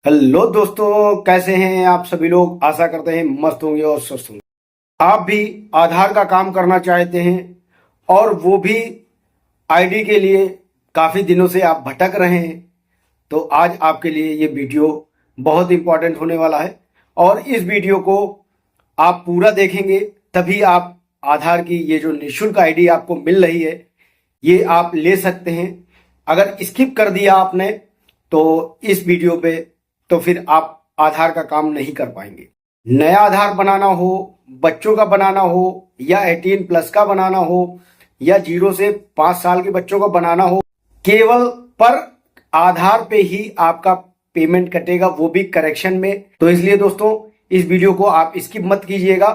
Hello दोस्तों, कैसे हैं आप सभी लोग। आशा करते हैं मस्त होंगे और स्वस्थ होंगे। आप भी आधार का काम करना चाहते हैं और वो भी आईडी के लिए काफ़ी दिनों से आप भटक रहे हैं, तो आज आपके लिए ये वीडियो बहुत इंपॉर्टेंट होने वाला है। और इस वीडियो को आप पूरा देखेंगे तभी आप आधार की ये जो निःशुल्क आईडी आपको मिल रही है ये आप ले सकते हैं। अगर स्किप कर दिया आपने तो इस वीडियो पे तो फिर आप आधार का काम नहीं कर पाएंगे। नया आधार बनाना हो, बच्चों का बनाना हो या 18+ का बनाना हो या 0 से 5 साल के बच्चों का बनाना हो, केवल पर आधार पे ही आपका पेमेंट कटेगा, वो भी करेक्शन में। तो इसलिए दोस्तों इस वीडियो को आप स्किप मत कीजिएगा।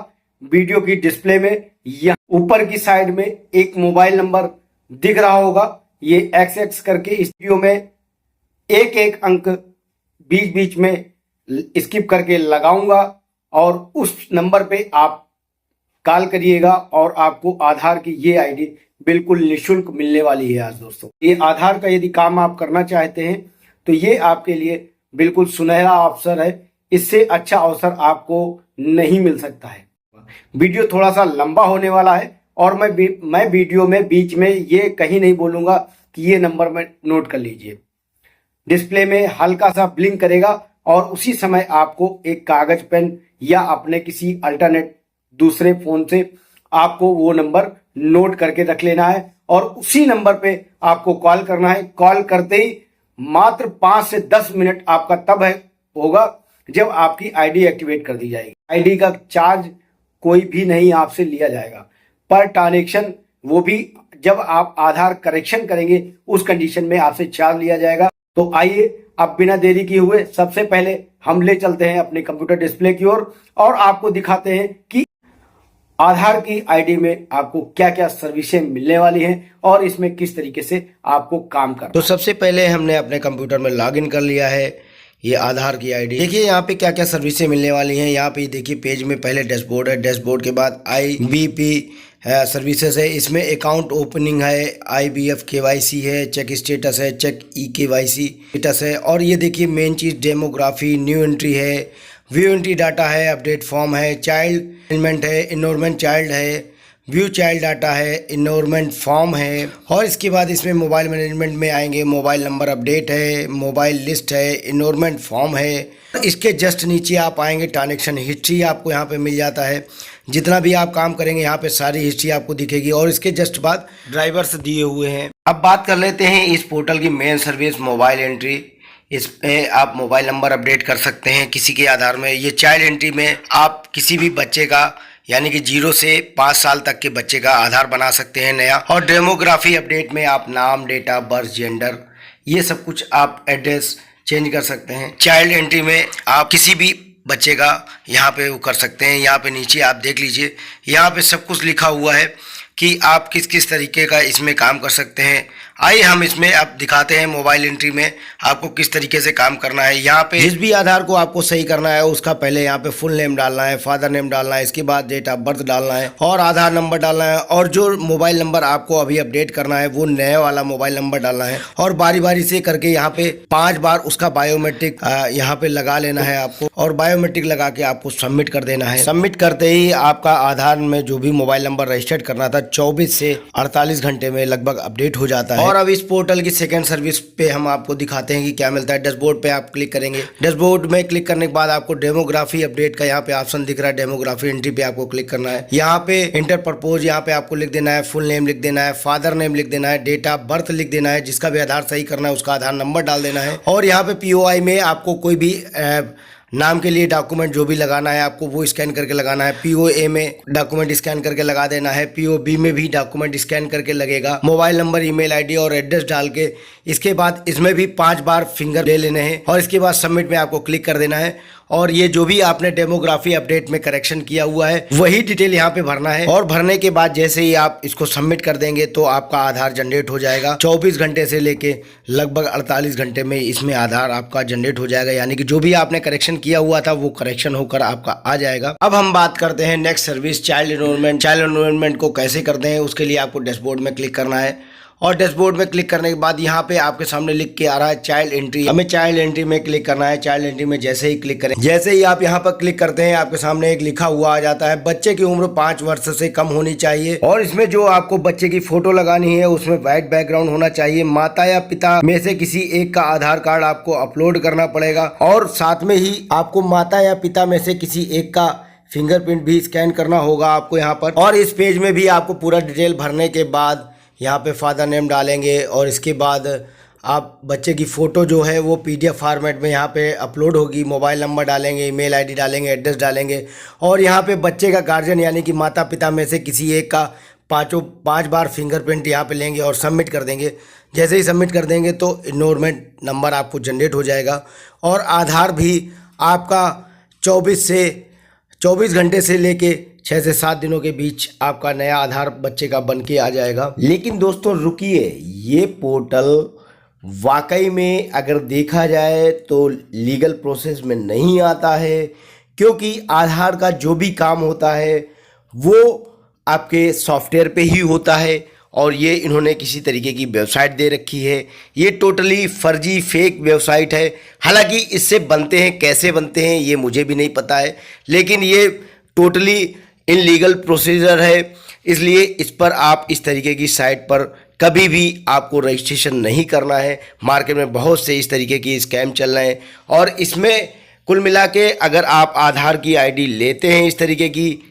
वीडियो की डिस्प्ले में या ऊपर की साइड में एक मोबाइल नंबर दिख रहा होगा, ये XX करके इस वीडियो में एक एक अंक बीच बीच में स्किप करके लगाऊंगा और उस नंबर पे आप कॉल करिएगा और आपको आधार की ये आईडी बिल्कुल निःशुल्क मिलने वाली है। आज दोस्तों ये आधार का यदि काम आप करना चाहते हैं तो ये आपके लिए बिल्कुल सुनहरा अवसर है। इससे अच्छा अवसर आपको नहीं मिल सकता है। वीडियो थोड़ा सा लंबा होने वाला है और मैं वीडियो में बीच में ये कहीं नहीं बोलूंगा कि ये नंबर में नोट कर लीजिए। डिस्प्ले में हल्का सा ब्लिंक करेगा और उसी समय आपको एक कागज पेन या अपने किसी अल्टरनेट दूसरे फोन से आपको वो नंबर नोट करके रख लेना है और उसी नंबर पे आपको कॉल करना है। कॉल करते ही मात्र 5 से 10 मिनट आपका तब है होगा जब आपकी आईडी एक्टिवेट कर दी जाएगी। आईडी का चार्ज कोई भी नहीं आपसे लिया जाएगा पर ट्रांजेक्शन, वो भी जब आप आधार करेक्शन करेंगे उस कंडीशन में आपसे चार्ज लिया जाएगा। तो आइए अब बिना देरी किए हुए सबसे पहले हम ले चलते हैं अपने कंप्यूटर डिस्प्ले की ओर और आपको दिखाते हैं कि आधार की आईडी में आपको क्या क्या सर्विसें मिलने वाली हैं और इसमें किस तरीके से आपको काम करना। तो सबसे पहले हमने अपने कंप्यूटर में लॉगिन कर लिया है ये आधार की आईडी। देखिए यहाँ पे क्या क्या सर्विसें मिलने वाली हैं। यहाँ पे देखिए पेज में पहले डैशबोर्ड है, डैशबोर्ड के बाद IBP सर्विसेज है, इसमें अकाउंट ओपनिंग है, IBF KYC है, चेक स्टेटस है, चेक eKYC स्टेटस है और ये देखिए मेन चीज़ डेमोग्राफी, न्यू एंट्री है, व्यू एंट्री डाटा है, अपडेट फॉर्म है, चाइल्ड एलिमेंट है, इनरोलमेंट चाइल्ड है, व्यू चाइल्ड डाटा है, इनरोलमेंट फॉर्म है और इसके बाद इसमें मोबाइल मैनेजमेंट में आएंगे, मोबाइल नंबर अपडेट है, मोबाइल लिस्ट है, इनरोलमेंट फॉर्म है। इसके जस्ट नीचे आप आएंगे, ट्रांजेक्शन हिस्ट्री आपको यहाँ पे मिल जाता है। जितना भी आप काम करेंगे यहाँ पे सारी हिस्ट्री आपको दिखेगी और इसके जस्ट बाद ड्राइवर्स दिए हुए हैं। अब बात कर लेते हैं इस पोर्टल की मेन सर्विस मोबाइल एंट्री। इसमें आप मोबाइल नंबर अपडेट कर सकते हैं किसी के आधार में। ये चाइल्ड एंट्री में आप किसी भी बच्चे का यानी कि 0 से 5 साल तक के बच्चे का आधार बना सकते हैं नया। और डेमोग्राफी अपडेट में आप नाम, डेट ऑफ बर्थ, जेंडर, ये सब कुछ आप एड्रेस चेंज कर सकते हैं। चाइल्ड एंट्री में आप किसी भी बच्चे का यहाँ पे वो कर सकते हैं। यहाँ पे नीचे आप देख लीजिए, यहाँ पे सब कुछ लिखा हुआ है कि आप किस किस तरीके का इसमें काम कर सकते हैं। आइए हम इसमें अब दिखाते हैं मोबाइल एंट्री में आपको किस तरीके से काम करना है। यहाँ पे जिस भी आधार को आपको सही करना है उसका पहले यहाँ पे फुल नेम डालना है, फादर नेम डालना है, इसके बाद डेट ऑफ बर्थ डालना है और आधार नंबर डालना है और जो मोबाइल नंबर आपको अभी अपडेट करना है वो नया वाला मोबाइल नंबर डालना है और बारी बारी से करके यहाँ पे 5 बार उसका बायोमेट्रिक यहाँ पे लगा लेना है आपको और बायोमेट्रिक लगा के आपको सबमिट कर देना है। सबमिट करते ही आपका आधार में जो भी मोबाइल नंबर रजिस्टर्ड करना था 24 से 48 घंटे में लगभग अपडेट हो जाता है। और अब इस पोर्टल की सेकंड सर्विस पे हम आपको दिखाते हैं कि क्या मिलता है। डैशबोर्ड पे आप क्लिक करेंगे, डैशबोर्ड में क्लिक करने के बाद आपको डेमोग्राफी अपडेट का यहाँ पे ऑप्शन दिख रहा है। डेमोग्राफी एंट्री पे आपको क्लिक करना है। यहाँ पे इंटर परपोज यहाँ पे आपको लिख देना है, फुल नेम लिख देना है, फादर नेम लिख देना है, डेट ऑफ बर्थ लिख देना है, जिसका भी आधार सही करना है उसका आधार नंबर डाल देना है और यहाँ पे POI में आपको कोई भी नाम के लिए डॉक्यूमेंट जो भी लगाना है आपको वो स्कैन करके लगाना है। POA में डॉक्यूमेंट स्कैन करके लगा देना है, POB में भी डॉक्यूमेंट स्कैन करके लगेगा। मोबाइल नंबर, ईमेल आईडी और एड्रेस डाल के इसके बाद इसमें भी 5 बार फिंगर ले लेने हैं और इसके बाद सबमिट में आपको क्लिक कर देना है और ये जो भी आपने डेमोग्राफी अपडेट में करेक्शन किया हुआ है वही डिटेल यहाँ पे भरना है और भरने के बाद जैसे ही आप इसको सबमिट कर देंगे तो आपका आधार जनरेट हो जाएगा। 24 घंटे से लेके लगभग 48 घंटे में इसमें आधार आपका जनरेट हो जाएगा, यानी कि जो भी आपने करेक्शन किया हुआ था वो करेक्शन होकर आपका आ जाएगा। अब हम बात करते हैं next service child enrolment. Child enrolment को कैसे करते हैं उसके लिए आपको डैशबोर्ड में क्लिक करना है और डैशबोर्ड में क्लिक करने के बाद यहाँ पे आपके सामने लिख के आ रहा है चाइल्ड एंट्री। हमें चाइल्ड एंट्री में क्लिक करना है। चाइल्ड एंट्री में जैसे ही क्लिक करें, जैसे ही आप यहाँ पर क्लिक करते हैं, आपके सामने एक लिखा हुआ आ जाता है बच्चे की उम्र 5 वर्ष से कम होनी चाहिए। और इसमें जो आपको बच्चे की फोटो लगानी है उसमें व्हाइट बैकग्राउंड होना चाहिए। माता या पिता में से किसी एक का आधार कार्ड आपको अपलोड करना पड़ेगा और साथ में ही आपको माता या पिता में से किसी एक का फिंगरप्रिंट भी स्कैन करना होगा आपको यहाँ पर। और इस पेज में भी आपको पूरा डिटेल भरने के बाद यहाँ पे फादर नेम डालेंगे और इसके बाद आप बच्चे की फ़ोटो जो है वो PDF फॉर्मेट में यहाँ पे अपलोड होगी। मोबाइल नंबर डालेंगे, ईमेल आईडी डालेंगे, एड्रेस डालेंगे और यहाँ पे बच्चे का गार्जियन यानी कि माता पिता में से किसी एक का 5 बार फिंगरप्रिंट यहाँ पे लेंगे और सबमिट कर देंगे। जैसे ही सबमिट कर देंगे तो इनरोलमेंट नंबर आपको जनरेट हो जाएगा और आधार भी आपका 24 घंटे से लेके 6 से 7 दिनों के बीच आपका नया आधार बच्चे का बन के आ जाएगा। लेकिन दोस्तों रुकिए, ये पोर्टल वाकई में अगर देखा जाए तो लीगल प्रोसेस में नहीं आता है, क्योंकि आधार का जो भी काम होता है वो आपके सॉफ्टवेयर पे ही होता है और ये इन्होंने किसी तरीके की वेबसाइट दे रखी है। ये टोटली फर्जी फेक वेबसाइट है। हालांकि इससे बनते हैं, कैसे बनते हैं ये मुझे भी नहीं पता है, लेकिन ये टोटली इनलीगल प्रोसीजर है। इसलिए इस पर आप इस तरीके की साइट पर कभी भी आपको रजिस्ट्रेशन नहीं करना है। मार्केट में बहुत से इस तरीके की स्कैम चल रहे हैं और इसमें कुल मिला के अगर आप आधार की आईडी लेते हैं इस तरीके की,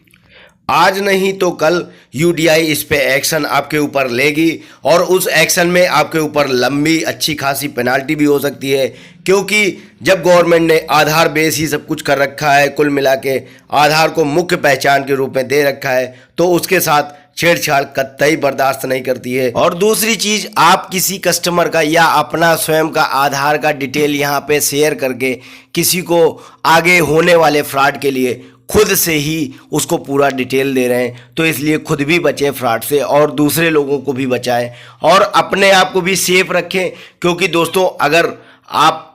आज नहीं तो कल UDI इस पे एक्शन आपके ऊपर लेगी और उस एक्शन में आपके ऊपर लंबी अच्छी खासी पेनाल्टी भी हो सकती है, क्योंकि जब गवर्नमेंट ने आधार बेस ही सब कुछ कर रखा है, कुल मिला के आधार को मुख्य पहचान के रूप में दे रखा है, तो उसके साथ छेड़छाड़ कतई बर्दाश्त नहीं करती है। और दूसरी चीज, आप किसी कस्टमर का या अपना स्वयं का आधार का डिटेल यहाँ पे शेयर करके किसी को आगे होने वाले फ्रॉड के लिए खुद से ही उसको पूरा डिटेल दे रहे हैं, तो इसलिए खुद भी बचें फ्रॉड से और दूसरे लोगों को भी बचाएं और अपने आप को भी सेफ रखें। क्योंकि दोस्तों अगर आप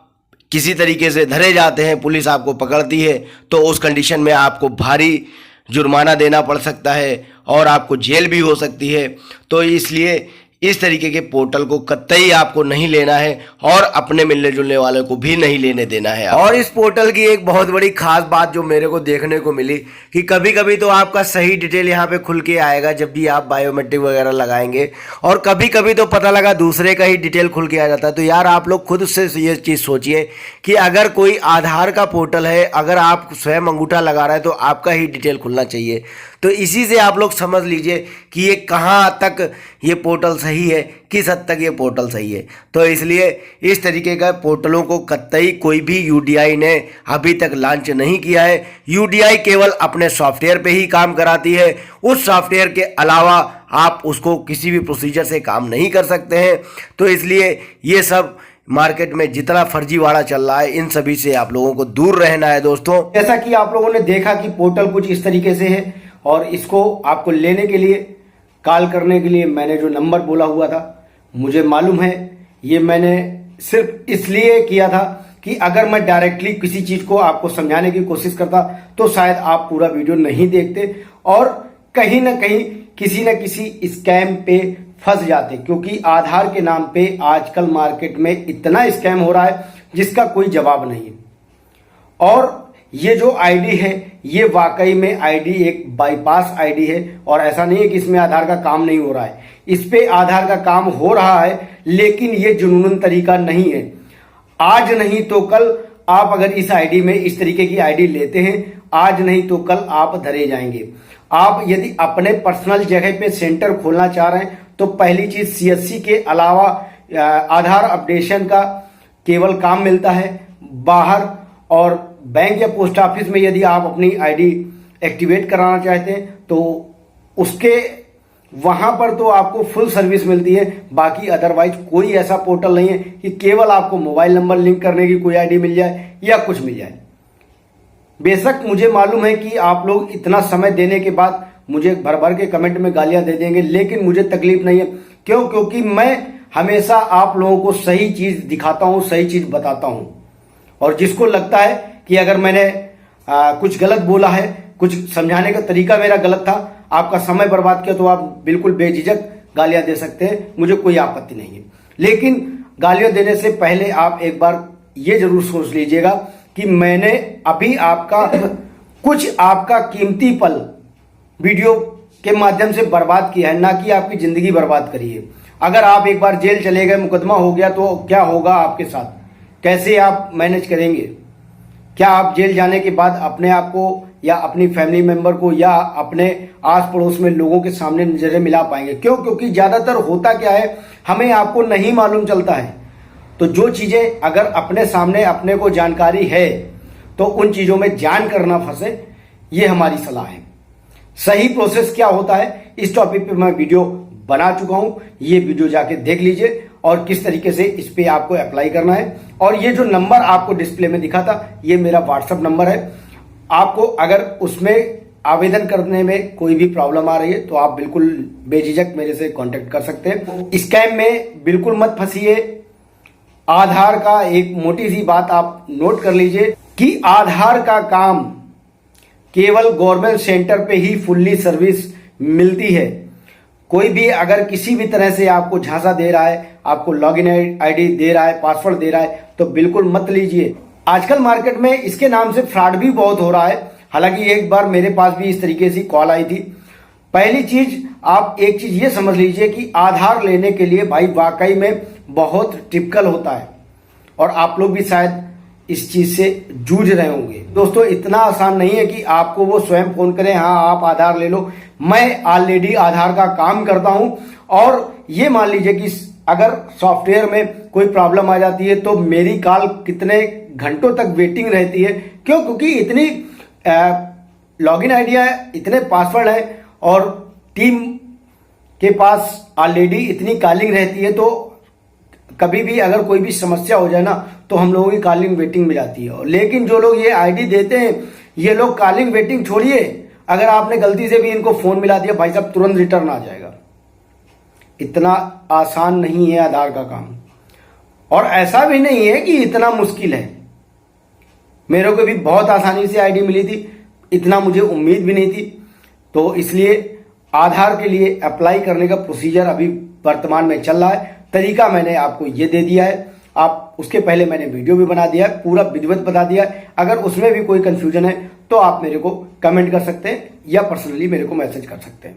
किसी तरीके से धरे जाते हैं, पुलिस आपको पकड़ती है, तो उस कंडीशन में आपको भारी जुर्माना देना पड़ सकता है और आपको जेल भी हो सकती है। तो इसलिए इस तरीके के पोर्टल को कतई आपको नहीं लेना है और अपने मिलने जुलने वालों को भी नहीं लेने देना है। और इस पोर्टल की एक बहुत बड़ी खास बात जो मेरे को देखने को मिली कि कभी कभी तो आपका सही डिटेल यहाँ पे खुल के आएगा जब भी आप बायोमेट्रिक वगैरह लगाएंगे, और कभी कभी तो पता लगा दूसरे का ही डिटेल खुल के आ जाता है। तो यार आप लोग खुद से ये चीज़ सोचिए कि अगर कोई आधार का पोर्टल है, अगर आप स्वयं अंगूठा लगा रहे हैं तो आपका ही डिटेल खुलना चाहिए। तो इसी से आप लोग समझ लीजिए कि ये कहाँ तक ये पोर्टल सही है, किस हद तक ये पोर्टल सही है। तो इसलिए इस तरीके का पोर्टलों को कतई कोई भी UDI ने अभी तक लॉन्च नहीं किया है। UDI केवल अपने सॉफ्टवेयर पे ही काम कराती है, उस सॉफ्टवेयर के अलावा आप उसको किसी भी प्रोसीजर से काम नहीं कर सकते हैं। तो इसलिए ये सब मार्केट में जितना फर्जीवाड़ा चल रहा है, इन सभी से आप लोगों को दूर रहना है दोस्तों। जैसा कि आप लोगों ने देखा कि पोर्टल कुछ इस तरीके से है और इसको आपको लेने के लिए, कॉल करने के लिए मैंने जो नंबर बोला हुआ था, मुझे मालूम है ये मैंने सिर्फ इसलिए किया था कि अगर मैं डायरेक्टली किसी चीज को आपको समझाने की कोशिश करता तो शायद आप पूरा वीडियो नहीं देखते और कहीं ना कहीं किसी न किसी स्कैम पे फंस जाते। क्योंकि आधार के नाम पे आजकल मार्केट में इतना स्कैम हो रहा है जिसका कोई जवाब नहीं है। और ये जो आईडी है ये वाकई में आईडी एक बाईपास आईडी है और ऐसा नहीं है कि इसमें आधार का काम नहीं हो रहा है, इस पे आधार का काम हो रहा है, लेकिन ये जुनूनन तरीका नहीं है। आज नहीं तो कल आप अगर इस आईडी में इस तरीके की आईडी लेते हैं, आज नहीं तो कल आप धरे जाएंगे। आप यदि अपने पर्सनल जगह पे सेंटर खोलना चाह रहे हैं तो पहली चीज CSC के अलावा आधार अपडेशन का केवल काम मिलता है बाहर, और बैंक या पोस्ट ऑफिस में यदि आप अपनी आईडी एक्टिवेट कराना चाहते हैं तो उसके वहां पर तो आपको फुल सर्विस मिलती है। बाकी अदरवाइज कोई ऐसा पोर्टल नहीं है कि केवल आपको मोबाइल नंबर लिंक करने की कोई आईडी मिल जाए या कुछ मिल जाए। बेशक मुझे मालूम है कि आप लोग इतना समय देने के बाद मुझे भर भर के कमेंट में गालियां दे देंगे, लेकिन मुझे तकलीफ नहीं है। क्यों? क्योंकि मैं हमेशा आप लोगों को सही चीज दिखाता हूं, सही चीज बताता हूं। और जिसको लगता है कि अगर मैंने कुछ गलत बोला है, कुछ समझाने का तरीका मेरा गलत था, आपका समय बर्बाद किया, तो आप बिल्कुल बेझिझक गालियां दे सकते हैं, मुझे कोई आपत्ति नहीं है। लेकिन गालियां देने से पहले आप एक बार ये जरूर सोच लीजिएगा कि मैंने अभी कुछ आपका कीमती पल वीडियो के माध्यम से बर्बाद किया है, ना कि आपकी जिंदगी बर्बाद करी है। अगर आप एक बार जेल चले गए, मुकदमा हो गया, तो क्या होगा आपके साथ? कैसे आप मैनेज करेंगे? क्या आप जेल जाने के बाद अपने आप को या अपनी फैमिली मेंबर को या अपने आस पड़ोस में लोगों के सामने नजरें मिला पाएंगे? क्यों? क्योंकि ज्यादातर होता क्या है, हमें आपको नहीं मालूम चलता है। तो जो चीजें अगर अपने सामने अपने को जानकारी है तो उन चीजों में जान कर ना फंसे, ये हमारी सलाह है। सही प्रोसेस क्या होता है, इस टॉपिक पे मैं वीडियो बना चुका हूं, ये वीडियो जाके देख लीजिए और किस तरीके से इस पे आपको अप्लाई करना है। और ये जो नंबर आपको डिस्प्ले में दिखा था, ये मेरा व्हाट्सएप नंबर है। आपको अगर उसमें आवेदन करने में कोई भी प्रॉब्लम आ रही है तो आप बिल्कुल बेझिझक मेरे से कांटेक्ट कर सकते हैं। स्कैम में बिल्कुल मत फंसिए। आधार का एक मोटी सी बात आप नोट कर लीजिए कि आधार का काम केवल गवर्नमेंट सेंटर पे ही फुल्ली सर्विस मिलती है। कोई भी अगर किसी भी तरह से आपको झांसा दे रहा है, आपको लॉगिन आईडी दे रहा है, पासवर्ड दे रहा है, तो बिल्कुल मत लीजिए। आजकल मार्केट में इसके नाम से फ्रॉड भी बहुत हो रहा है। हालांकि एक बार मेरे पास भी इस तरीके से कॉल आई थी। पहली चीज, आप एक चीज ये समझ लीजिए कि आधार लेने के लिए भाई वाकई में बहुत टिपिकल होता है और आप लोग भी शायद इस चीज से जूझ रहे होंगे। दोस्तों, इतना आसान नहीं है कि आपको वो स्वयं फोन करें, हाँ आप आधार ले लो। मैं ऑलरेडी आधार का काम करता हूं और ये मान लीजिए कि अगर सॉफ्टवेयर में कोई प्रॉब्लम आ जाती है तो मेरी कॉल कितने घंटों तक वेटिंग रहती है। क्यों? क्योंकि इतनी लॉगिन आइडिया है, इतने पासवर्ड है और टीम के पास ऑलरेडी इतनी कॉलिंग रहती है, तो कभी भी अगर कोई भी समस्या हो जाए ना तो हम लोगों की कॉलिंग वेटिंग में जाती है। लेकिन जो लोग ये आईडी देते हैं, ये लोग कॉलिंग वेटिंग छोड़िए, अगर आपने गलती से भी इनको फोन मिला दिया, भाई साहब तुरंत रिटर्न आ जाएगा। इतना आसान नहीं है आधार का काम, और ऐसा भी नहीं है कि इतना मुश्किल है। मेरे को भी बहुत आसानी से आईडी मिली थी, इतना मुझे उम्मीद भी नहीं थी। तो इसलिए आधार के लिए अप्लाई करने का प्रोसीजर अभी वर्तमान में चल रहा है। तरीका मैंने आपको ये दे दिया है, आप उसके पहले मैंने वीडियो भी बना दिया है, पूरा विधिवत बता दिया है। अगर उसमें भी कोई कंफ्यूजन है तो आप मेरे को कमेंट कर सकते हैं या पर्सनली मेरे को मैसेज कर सकते हैं।